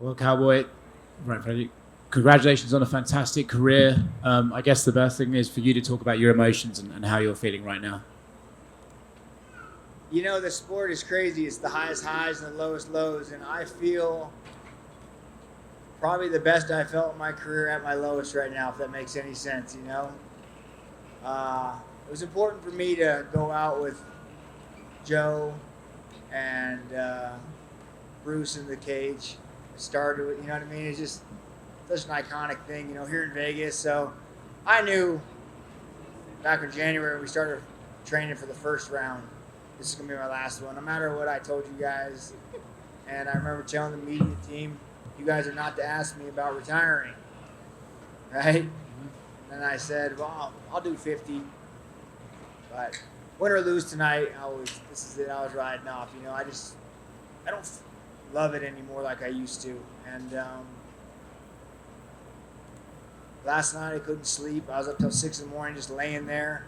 Well, Cowboy, right, Freddie, congratulations on a fantastic career. I guess the best thing is for you to talk about your emotions and how you're feeling right now. You know, the sport is crazy. It's the highest highs and the lowest lows, and I feel probably the best I felt in my career at my lowest right now, if that makes any sense. It was important for me to go out with Joe and Bruce in the cage. It started with, you know what I mean? It's just such an iconic thing, here in Vegas. So I knew back in January when we started training for the first round, this is going to be my last one, no matter what I told you guys. And I remember telling the media team, you guys are not to ask me about retiring, right? And I said, well, I'll do 50. But win or lose tonight, this is it. I was riding off. I don't love it anymore like I used to. And last night I couldn't sleep. I was up till 6 in the morning just laying there.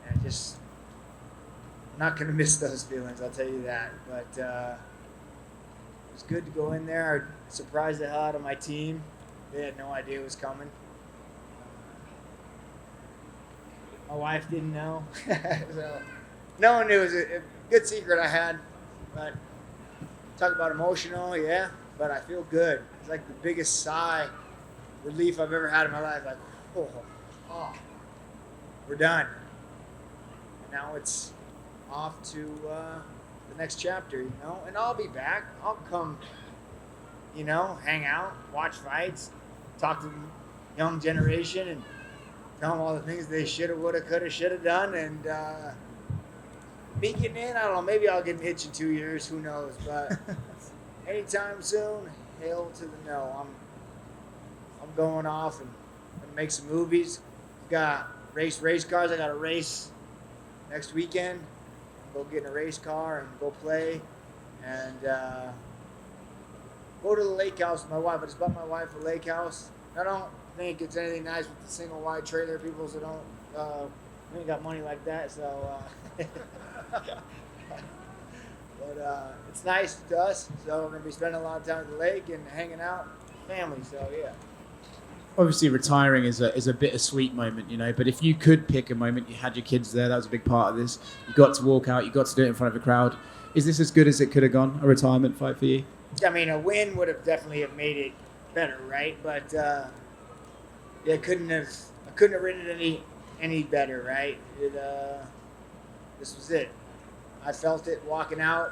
And I'm not going to miss those feelings, I'll tell you that. But it was good to go in there. I surprised the hell out of my team. They had no idea it was coming. My wife didn't know. So no one knew. It was a good secret I had. But talk about emotional, yeah. But I feel good. It's like the biggest sigh relief I've ever had in my life. Like, oh, we're done. And now it's off to the next chapter, And I'll be back. I'll come, hang out, watch fights, talk to the young generation, and tell them all the things they shoulda, woulda, coulda, shoulda done. And me getting in, I don't know. Maybe I'll get an itch in 2 years. Who knows? But anytime soon, hail to the no. I'm going off and gonna make some movies. Got race cars. I got a race next weekend. Go get in a race car and go play, and go to the lake house with my wife. I just bought my wife a lake house. I don't think it's anything nice with the single wide trailer. People that don't, we ain't got money like that, so. But it's nice to us, so we're gonna be spending a lot of time at the lake and hanging out, family. So yeah. Obviously, retiring is a bittersweet moment, But if you could pick a moment, you had your kids there. That was a big part of this. You got to walk out. You got to do it in front of a crowd. Is this as good as it could have gone? A retirement fight for you? I mean, a win would have definitely have made it better, right? But I couldn't have written it any better, right? This was it. I felt it walking out,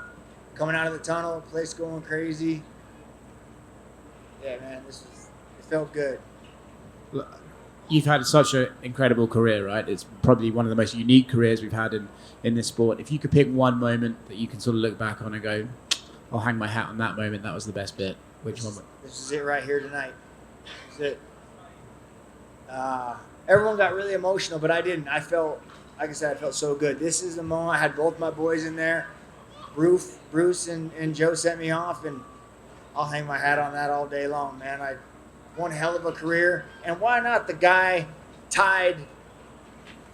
coming out of the tunnel, place going crazy. Yeah, man, it felt good. You've had such an incredible career, right? It's probably one of the most unique careers we've had in this sport. If you could pick one moment that you can sort of look back on and go, I'll hang my hat on that moment, that was the best bit. Which one? This is it right here tonight. This is it. Everyone got really emotional, but I didn't. I felt, like I said, I felt so good. This is the moment. I had both my boys in there. Bruce and Joe sent me off, and I'll hang my hat on that all day long, man. One hell of a career. And why not the guy tied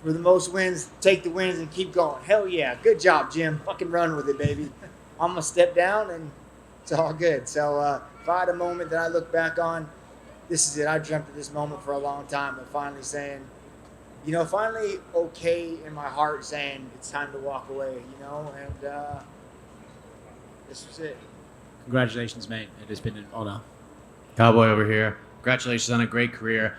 for the most wins, take the wins and keep going? Hell yeah. Good job, Jim. Fucking run with it, baby. I'm going to step down and it's all good. So if I had a moment that I look back on, this is it. I dreamt of this moment for a long time, but finally saying, finally okay in my heart saying it's time to walk away, and this was it. Congratulations, mate. It has been an honor. Cowboy over here. Congratulations on a great career.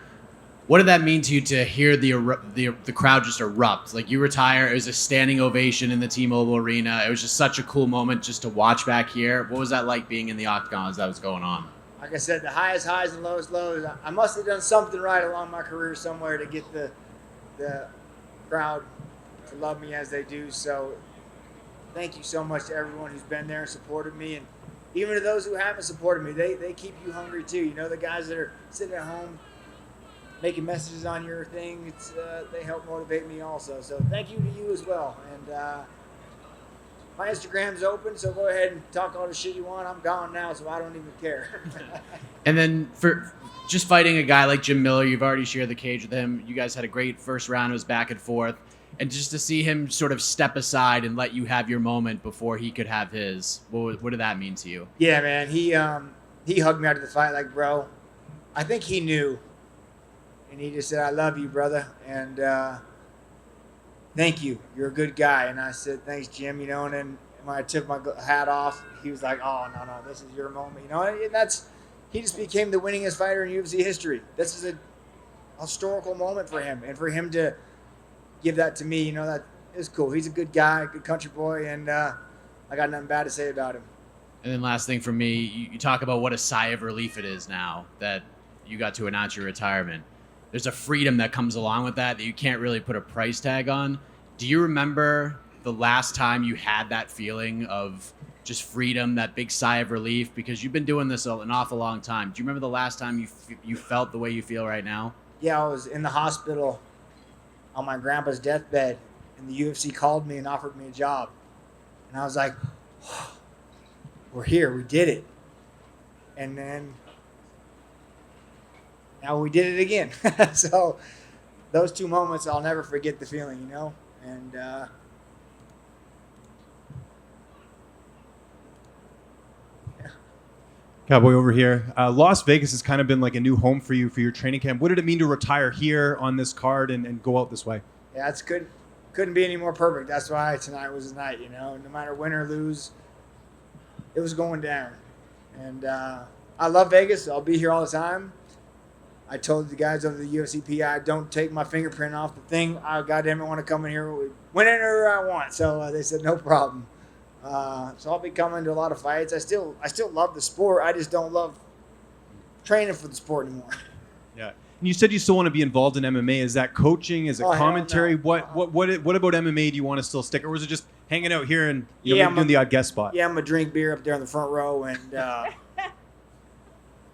What did that mean to you to hear the crowd just erupt? Like, you retire, it was a standing ovation in the T-Mobile Arena. It was just such a cool moment just to watch back here. What was that like being in the octagon as that was going on? Like I said, the highest highs and lowest lows. I must have done something right along my career somewhere to get the crowd to love me as they do. So thank you so much to everyone who's been there and supported me. And even to those who haven't supported me, they keep you hungry too. The guys that are sitting at home making messages on your thing, they help motivate me also. So thank you to you as well. And my Instagram's open, so go ahead and talk all the shit you want. I'm gone now, so I don't even care. And then for just fighting a guy like Jim Miller, you've already shared the cage with him. You guys had a great first round. It was back and forth. And just to see him sort of step aside and let you have your moment before he could have his, what did that mean to you? Yeah, man. He hugged me after the fight, like, bro. I think he knew, and he just said, "I love you, brother," and thank you. You're a good guy. And I said, "Thanks, Jim." You know, and then when I took my hat off, he was like, "Oh, no, this is your moment." You know, and he just became the winningest fighter in UFC history. This is a historical moment for him, and for him to give that to me, you know, that is cool. He's a good guy, good country boy, and I got nothing bad to say about him. And then last thing for me, you talk about what a sigh of relief it is now that you got to announce your retirement. There's a freedom that comes along with that you can't really put a price tag on. Do you remember the last time you had that feeling of just freedom, that big sigh of relief? Because you've been doing this an awful long time. Do you remember the last time you felt the way you feel right now? Yeah, I was in the hospital on my grandpa's deathbed, and the UFC called me and offered me a job. And I was like, oh, we're here, we did it. And then now we did it again. So those two moments, I'll never forget the feeling, you know? And Cowboy over here. Las Vegas has kind of been like a new home for you for your training camp. What did it mean to retire here on this card and go out this way? yeah, it's couldn't be any more perfect. That's why tonight was the night, you know? No matter win or lose, it was going down. And I love Vegas. I'll be here all the time. I told the guys over the UFC PI, don't take my fingerprint off the thing. I goddamn it want to come in here whenever I want. So they said no problem. So I'll be coming to a lot of fights. I still love the sport. I just don't love training for the sport anymore. Yeah. And you said you still want to be involved in MMA. Is that coaching? Is it commentary? No. What about MMA do you want to still stick? Or was it just hanging out here and maybe doing the odd guest spot? Yeah, I'm gonna drink beer up there in the front row and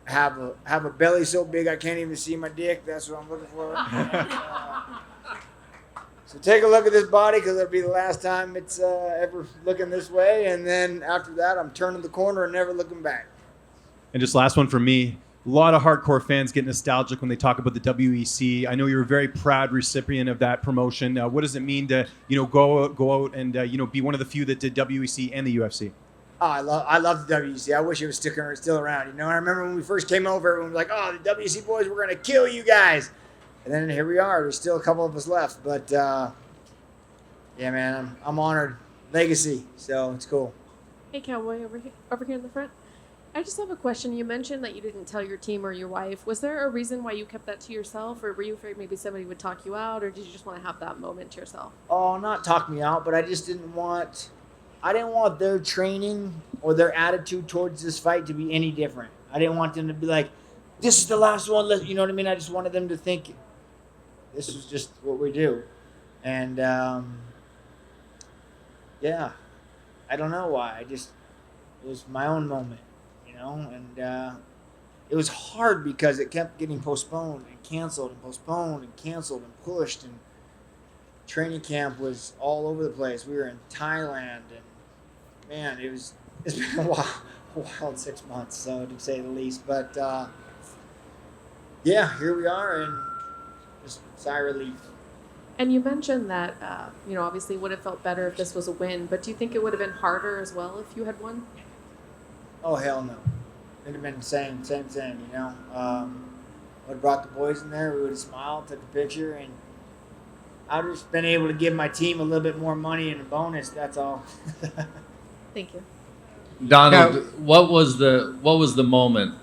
have a belly so big I can't even see my dick. That's what I'm looking for. So take a look at this body because it'll be the last time it's ever looking this way. And then after that, I'm turning the corner and never looking back. And just last one for me. A lot of hardcore fans get nostalgic when they talk about the WEC. I know you're a very proud recipient of that promotion. What does it mean to go out and be one of the few that did WEC and the UFC? Oh, I love the WEC. I wish it was still around. You know, I remember when we first came over, everyone was like, "Oh, the WEC boys, we're gonna kill you guys." And then here we are. There's still a couple of us left, but yeah, man, I'm honored. Legacy, so it's cool. Hey, Cowboy, over here in the front. I just have a question. You mentioned that you didn't tell your team or your wife. Was there a reason why you kept that to yourself, or were you afraid maybe somebody would talk you out, or did you just want to have that moment to yourself? Oh, not talk me out, but I just didn't want their training or their attitude towards this fight to be any different. I didn't want them to be like, "This is the last one." You know what I mean? I just wanted them to think this is just what we do. And yeah, I don't know why. It was my own moment, you know? And it was hard because it kept getting postponed and canceled and postponed and canceled and pushed. And training camp was all over the place. We were in Thailand, and man, it's been a wild 6 months, so to say the least. But yeah, here we are, and just sigh of relief. And you mentioned that, obviously it would have felt better if this was a win, but do you think it would have been harder as well if you had won? Oh, hell no. It'd have been the same, you know. Would have brought the boys in there, we would have smiled, took a picture, and I'd have just been able to give my team a little bit more money and a bonus, that's all. Thank you. Donald, what was the moment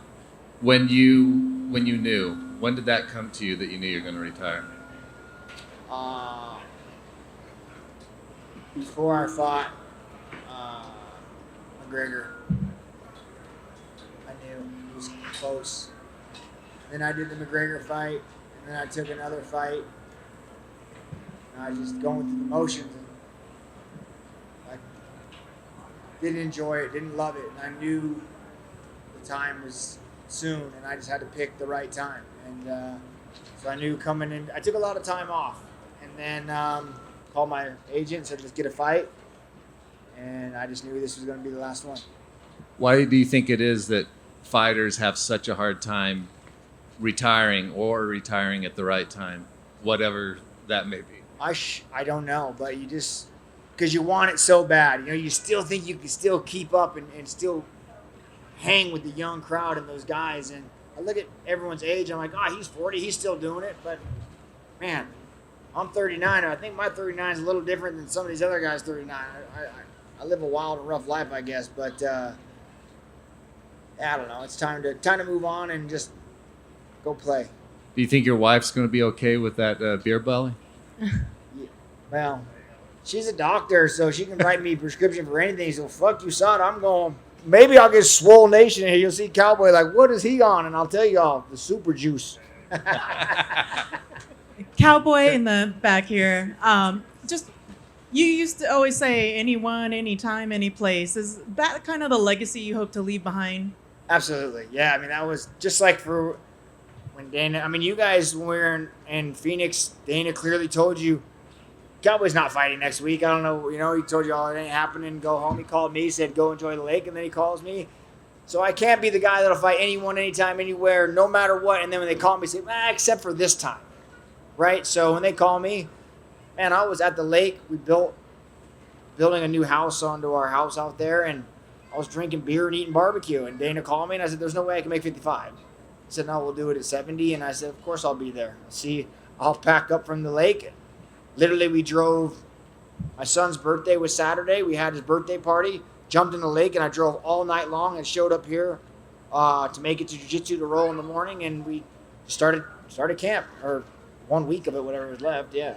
when you knew? When did that come to you that you knew you were going to retire? Before I fought McGregor, I knew it was close. Then I did the McGregor fight, and then I took another fight. And I was just going through the motions, and I didn't enjoy it, didn't love it, and I knew the time was soon, and I just had to pick the right time. And so I knew coming in, I took a lot of time off, and then called my agent and said, "Let's get a fight." And I just knew this was going to be the last one. Why do you think it is that fighters have such a hard time retiring or retiring at the right time, whatever that may be? I don't know, but you just because you want it so bad, you know, you still think you can still keep up and still hang with the young crowd and those guys. And I look at everyone's age, I'm like, oh, he's 40, he's still doing it. But man, I'm 39, and I think my 39 is a little different than some of these other guys' 39. I live a wild and rough life, I guess, but I don't know. It's time to move on and just go play. Do you think your wife's going to be okay with that beer belly? Yeah. Well, she's a doctor, so she can write me a prescription for anything. So fuck you, son. I'm going. Maybe I'll get swole nation here. You'll see Cowboy like, what is he on? And I'll tell y'all the super juice. Cowboy in the back here. Just you used to always say anyone, anytime, any place. Is that kind of the legacy you hope to leave behind? Absolutely. Yeah, I mean, that was just like for when Dana, I mean, you guys, when we were in Phoenix, Dana clearly told you, Cowboy's not fighting next week. I don't know, you know, he told you all it ain't happening, go home. He called me, said, go enjoy the lake, and then he calls me. So I can't be the guy that'll fight anyone, anytime, anywhere, no matter what. And then when they call me, say, except for this time, right? So when they call me, man, I was at the lake. We building a new house onto our house out there, and I was drinking beer and eating barbecue. And Dana called me, and I said, there's no way I can make 55. He said, no, we'll do it at 70. And I said, of course I'll be there. See, I'll pack up from the lake. Literally, we drove. My son's birthday was Saturday. We had his birthday party, jumped in the lake, and I drove all night long and showed up here to make it to jiu-jitsu to roll in the morning. And we started camp, or 1 week of it, whatever was left, yeah.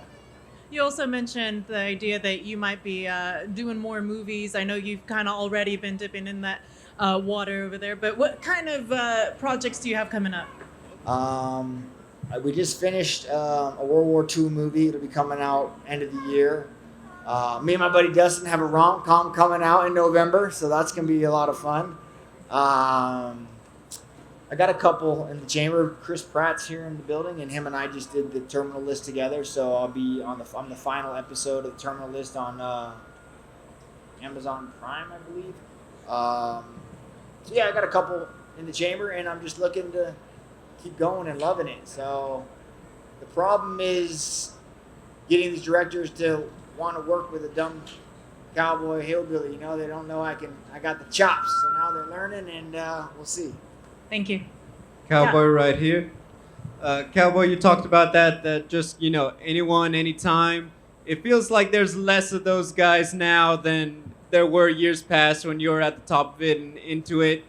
You also mentioned the idea that you might be doing more movies. I know you've kind of already been dipping in that water over there, but what kind of projects do you have coming up? We just finished a World War II movie. It'll be coming out end of the year. Me and my buddy Dustin have a rom-com coming out in November, so that's going to be a lot of fun. I got a couple in the chamber. Chris Pratt's here in the building, and him and I just did the Terminal List together. So I'll be on the final episode of the Terminal List on Amazon Prime, I believe. So yeah, I got a couple in the chamber, and I'm just looking to keep going and loving it. So the problem is getting these directors to want to work with a dumb cowboy hillbilly. You know, they don't know I got the chops. So now they're learning, and we'll see. Thank you. Cowboy right here. Cowboy, you talked about that just, you know, anyone, anytime. It feels like there's less of those guys now than there were years past when you were at the top of it and into it.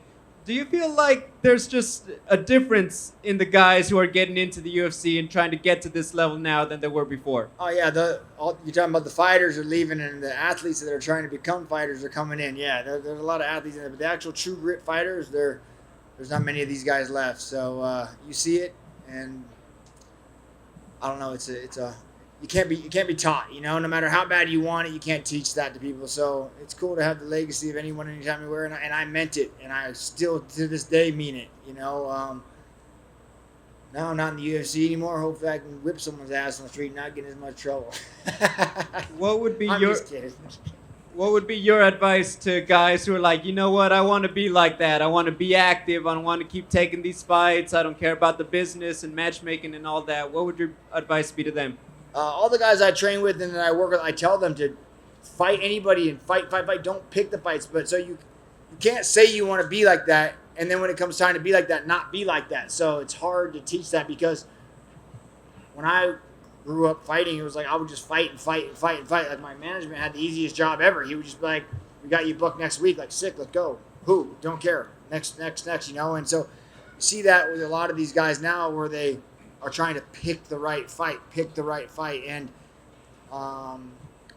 Do you feel like there's just a difference in the guys who are getting into the UFC and trying to get to this level now than there were before? Oh yeah, you're talking about the fighters are leaving and the athletes that are trying to become fighters are coming in. Yeah, there's a lot of athletes in there, but the actual true grit fighters, there's not many of these guys left. So you see it, and I don't know. You can't be taught. You know, no matter how bad you want it, you can't teach that to people. So it's cool to have the legacy of anyone, anytime, anywhere, and I meant it, and I still to this day mean it. You know, now I'm not in the UFC anymore. Hopefully, I can whip someone's ass on the street and not get in as much trouble. What would be I'm your just kidding. What would be your advice to guys who are like, you know what, I want to be like that. I want to be active. I want to keep taking these fights. I don't care about the business and matchmaking and all that. What would your advice be to them? All the guys I train with and that I work with, I tell them to fight anybody and fight. Don't pick the fights. But so you can't say you want to be like that, and then when it comes time to be like that, not be like that. So it's hard to teach that, because when I grew up fighting, it was like I would just fight. Like my management had the easiest job ever. He would just be like, "We got you booked next week. Like, sick, let's go. Who? Don't care. Next. You know." And so you see that with a lot of these guys now, where they are trying to pick the right fight, and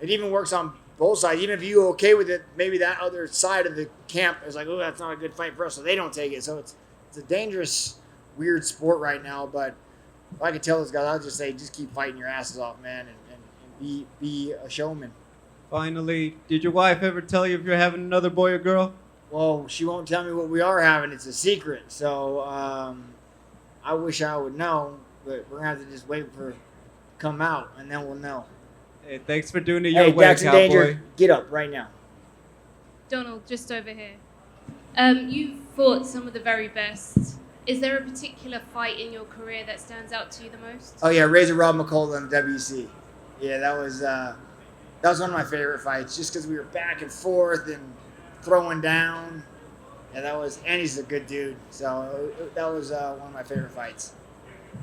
it even works on both sides. Even if you're okay with it, maybe that other side of the camp is like, "Oh, that's not a good fight for us," so they don't take it. So it's a dangerous, weird sport right now. But if I could tell those guys, I'd just say, just keep fighting your asses off, man, and be a showman. Finally, did your wife ever tell you if you're having another boy or girl? Well, she won't tell me what we are having. It's a secret. So I wish I would know, but we're going to have to just wait for it to come out, and then we'll know. Hey, thanks for doing it your Hey, way, Jackson Cowboy. Danger, get up right now. Donald, just over here. You've fought some of the very best. Is there a particular fight in your career that stands out to you the most? Oh, yeah, Razor Rob McCullough in the WC. Yeah, that was one of my favorite fights, just because we were back and forth and throwing down. Yeah, and he's a good dude. So that was one of my favorite fights.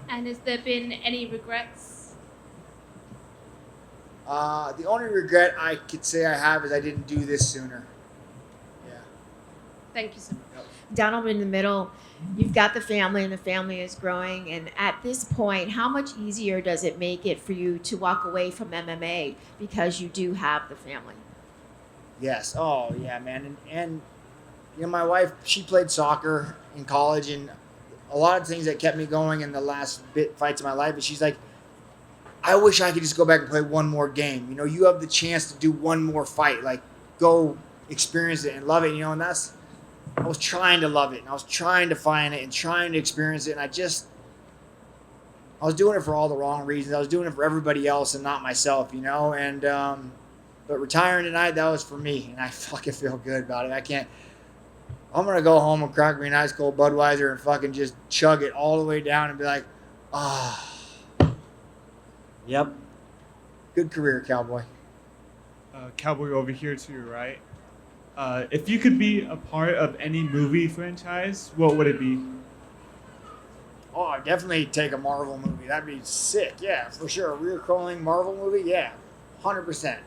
And has there been any regrets? The only regret I could say I have is I didn't do this sooner. Yeah. Thank you so much. Down over in the middle, you've got the family and the family is growing. And at this point, how much easier does it make it for you to walk away from MMA because you do have the family? Yes. Oh, yeah, man. And my wife, she played soccer in college, and a lot of things that kept me going in the last fights of my life. And she's like, I wish I could just go back and play one more game. You have the chance to do one more fight. Like, go experience it and love it. And I was trying to love it, and I was trying to find it and trying to experience it. And I was doing it for all the wrong reasons. I was doing it for everybody else and not myself, And, but retiring tonight, that was for me, and I fucking feel good about it. I'm going to go home and crack me an ice cold Budweiser and fucking just chug it all the way down and be like, yep. Good career, Cowboy. Cowboy over here to your right. If you could be a part of any movie franchise, what would it be? Oh, I'd definitely take a Marvel movie. That'd be sick. Yeah, for sure. A recurring Marvel movie? Yeah, 100%.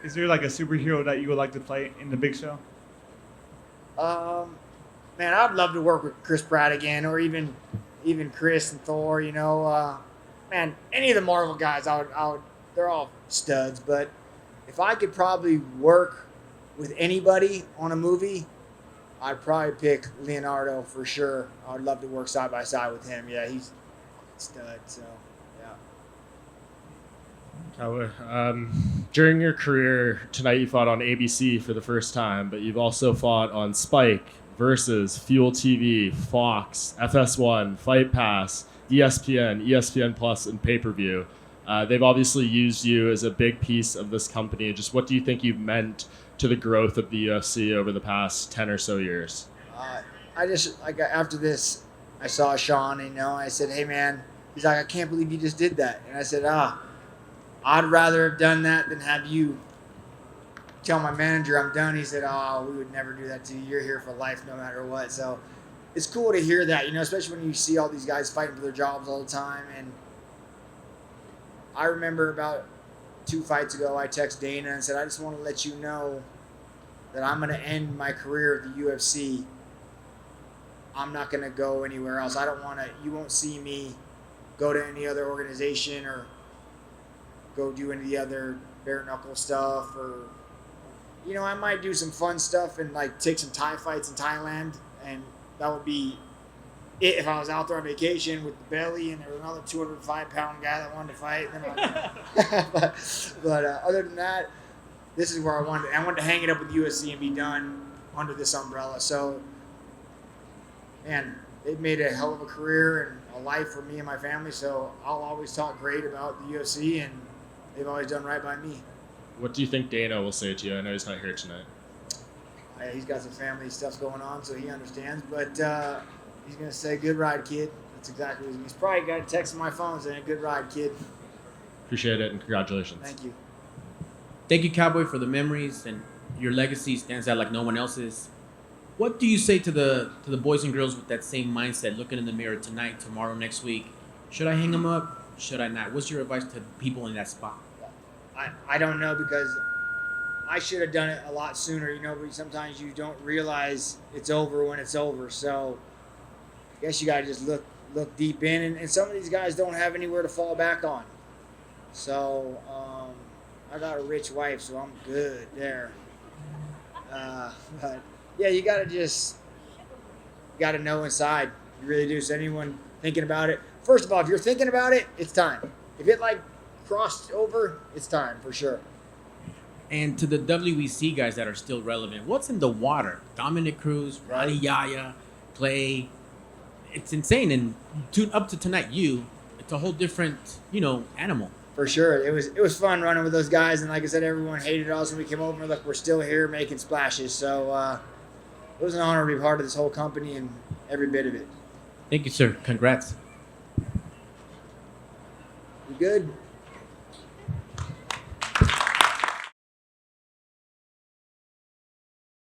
Is there like a superhero that you would like to play in the big show? Man, I'd love to work with Chris Pratt again, or even Chris and Thor. Man, any of the Marvel guys, I would. They're all studs. But if I could probably work with anybody on a movie, I'd probably pick Leonardo for sure. I'd love to work side by side with him. Yeah, he's a stud. So, yeah. Cowboy, during your career tonight, you fought on ABC for the first time, but you've also fought on Spike, Versus, Fuel TV, Fox, FS1, Fight Pass, ESPN, ESPN Plus, and pay-per-view. They've obviously used you as a big piece of this company. Just what do you think you've meant to the growth of the UFC over the past 10 or so years? After this, I saw Sean, I said, hey, man, he's like, I can't believe you just did that. And I said, I'd rather have done that than have you tell my manager I'm done. He said, we would never do that to you. You're here for life no matter what. So it's cool to hear that, especially when you see all these guys fighting for their jobs all the time. And I remember about 2 fights ago, I texted Dana and said, I just want to let you know that I'm going to end my career at the UFC. I'm not going to go anywhere else. You won't see me go to any other organization or go do any of the other bare knuckle stuff, or I might do some fun stuff and like take some Thai fights in Thailand, and that would be it if I was out there on vacation with the belly and there was another 205-pound guy that wanted to fight. Then but other than that, this is where I wanted to hang it up with USC and be done under this umbrella. So, man, they've made a hell of a career and a life for me and my family. So I'll always talk great about the UFC, and they've always done right by me. What do you think Dana will say to you? I know he's not here tonight. He's got some family stuff going on, so he understands. But he's going to say, good ride, kid. That's exactly what he's probably got a text on my phone saying, good ride, kid. Appreciate it, and congratulations. Thank you. Thank you, Cowboy, for the memories, and your legacy stands out like no one else's. What do you say to the boys and girls with that same mindset, looking in the mirror tonight, tomorrow, next week? Should I hang them up? Should I not? What's your advice to people in that spot? I don't know, because I should have done it a lot sooner, but sometimes you don't realize it's over when it's over. So I guess you got to just look deep in. And some of these guys don't have anywhere to fall back on. So I got a rich wife, so I'm good there. But, yeah, you got to know inside. You really do. So anyone thinking about it, first of all, if you're thinking about it, it's time. If it crossed over, it's time for sure. And to the WEC guys that are still relevant, what's in the water? Dominic Cruz, Ronnie Yaya, Clay. It's insane. And up to tonight, it's a whole different, animal. For sure. It was fun running with those guys. And like I said, everyone hated us when we came over. Look, we're still here making splashes. So it was an honor to be part of this whole company and every bit of it. Thank you, sir. Congrats. You good?